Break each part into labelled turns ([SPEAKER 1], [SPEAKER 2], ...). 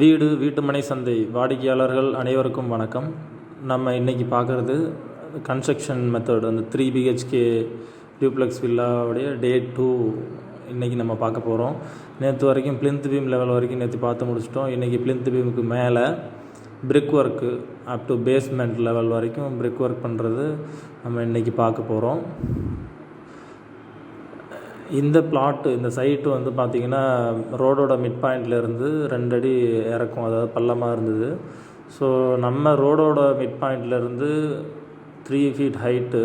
[SPEAKER 1] வீடு வீட்டுமனை சந்தை வாடிக்கையாளர்கள் அனைவருக்கும் வணக்கம். நம்ம இன்றைக்கி பார்க்குறது கன்ஸ்ட்ரக்ஷன் மெத்தட் அந்த 3 BHK டியூப்ளெக்ஸ் வில்லாவுடைய டே 2 இன்றைக்கி நம்ம பார்க்க போகிறோம். நேற்று வரைக்கும் பிளிந்த் பீம் லெவல் வரைக்கும் நேற்று பார்த்து முடிச்சிட்டோம். இன்றைக்கி பிளிந்த் பீமுக்கு மேலே brick work up to basement level வரைக்கும் பிரிக் ஒர்க் பண்ணுறது நம்ம இன்றைக்கி பார்க்க போகிறோம். இந்த பிளாட்டு இந்த சைட்டு வந்து பார்த்திங்கன்னா ரோடோட மிட் பாயிண்ட்லேருந்து 2 அடி இறக்கும், அதாவது பள்ளமாக இருந்தது. ஸோ நம்ம ரோடோட மிட் பாயிண்ட்லேருந்து 3 feet ஹைட்டு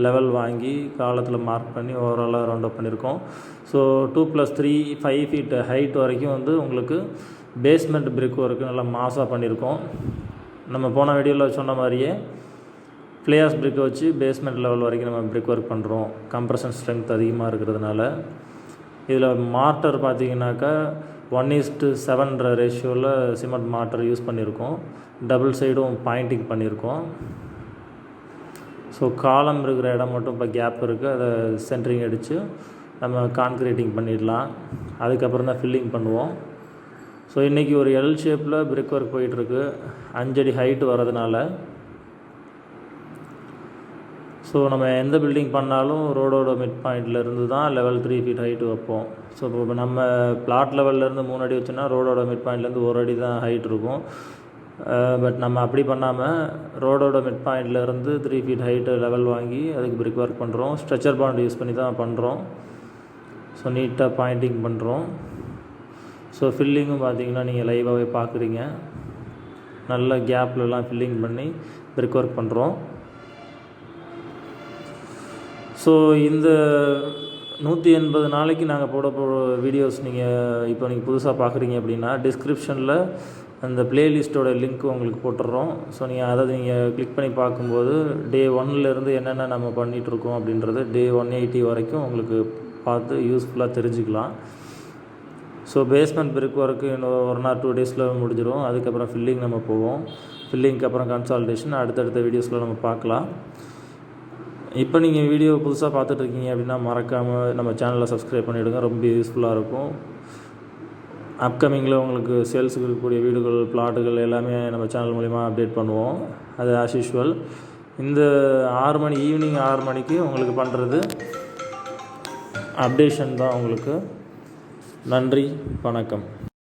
[SPEAKER 1] லெவல் வாங்கி காலத்தில் மார்க் பண்ணி ஓவராலாக ரவுண்ட் அப் பண்ணியிருக்கோம். ஸோ 2+3 5 feet ஹைட் வரைக்கும் வந்து உங்களுக்கு பேஸ்மெண்ட் பிரிக் ஒர்க்கு நல்லா மாசாக பண்ணியிருக்கோம். நம்ம போன வீடியோவில் சொன்ன மாதிரியே ஃப்ளேயர்ஸ் பிரிக்கை வச்சு பேஸ்மெண்ட் லெவல் வரைக்கும் நம்ம பிரிக் ஒர்க் பண்ணுறோம். கம்ப்ரஷன் ஸ்ட்ரென்த் அதிகமாக இருக்கிறதுனால இதில் மார்ட்டர் பார்த்திங்கனாக்கா 1:7 ரேஷியோவில் சிமெண்ட் மார்ட்டர் யூஸ் பண்ணியிருக்கோம். டபுள் சைடும் பாயிண்டிங் பண்ணியிருக்கோம். ஸோ காலம் இருக்கிற இடம் மட்டும் இப்போ கேப் இருக்குது, அதை சென்ட்ரிங் அடித்து நம்ம கான்க்ரீட்டிங் பண்ணிடலாம். அதுக்கப்புறம் தான் ஃபில்லிங் பண்ணுவோம். ஸோ இன்றைக்கி ஒரு எல் ஷேப்பில் பிரிக் ஒர்க் போயிட்டுருக்கு. 5 அடி ஹைட்டு வரதுனால ஸோ நம்ம எந்த பில்டிங் பண்ணாலும் ரோடோட மிட் பாயிண்ட்லேருந்து தான் லெவல் 3 feet ஹைட்டு வைப்போம். ஸோ இப்போ நம்ம பிளாட் லெவல்லேருந்து 3 அடி வச்சோன்னா ரோடோட மிட் பாயிண்ட்லேருந்து 1 அடி தான் ஹைட் இருக்கும். பட் நம்ம அப்படி பண்ணாமல் ரோடோட மிட் பாயிண்ட்லேருந்து 3 feet ஹைட்டு லெவல் வாங்கி அதுக்கு பிரிக் ஒர்க் பண்ணுறோம். ஸ்ட்ரெச்சர் பாண்ட் யூஸ் பண்ணி தான் பண்ணுறோம். ஸோ நீட்டாக பாயிண்டிங் பண்ணுறோம். ஸோ ஃபில்லிங்கும் பார்த்திங்கன்னா நீங்கள் லைவாகவே பார்க்குறீங்க. நல்ல கேப்லலாம் ஃபில்லிங் பண்ணி பிரிக் ஒர்க் பண்ணுறோம். ஸோ இந்த 180 நாளைக்கு நாங்கள் போட வீடியோஸ் நீங்கள் புதுசாக பார்க்குறீங்க அப்படின்னா டிஸ்கிரிப்ஷனில் அந்த ப்ளேலிஸ்ட்டோட லிங்க் உங்களுக்கு போட்டுடுறோம். ஸோ அதை நீங்கள் கிளிக் பண்ணி பார்க்கும்போது டே 1லேருந்து என்னென்ன நம்ம பண்ணிகிட்ருக்கோம் அப்படின்றது டே 180 வரைக்கும் உங்களுக்கு பார்த்து யூஸ்ஃபுல்லாக தெரிஞ்சுக்கலாம். ஸோ பேஸ்மெண்ட் பிரிக் ஒர்க்கு இன்னும் 1 or 2 days முடிஞ்சிடும். அதுக்கப்புறம் ஃபில்லிங் நம்ம போவோம். ஃபில்லிங்க்கு அப்புறம் கன்சால்டேஷன் அடுத்தடுத்த வீடியோஸில் நம்ம பார்க்கலாம். இப்போ நீங்கள் வீடியோ புதுசாக பார்த்துட்ருக்கீங்க அப்படின்னா மறக்காமல் நம்ம சேனலை சப்ஸ்கிரைப் பண்ணிவிடுங்க, ரொம்ப யூஸ்ஃபுல்லாக இருக்கும். அப்கமிங்கில் உங்களுக்கு சேல்ஸுக்கு இருக்கக்கூடிய வீடுகள் பிளாட்டுகள் எல்லாமே நம்ம சேனல் மூலிமா அப்டேட் பண்ணுவோம். அது ஆஸ் யூஷுவல் இந்த 6 மணி ஈவினிங் 6 மணிக்கு உங்களுக்கு பண்ணுறது அப்டேஷன் தான் உங்களுக்கு. நன்றி, வணக்கம்.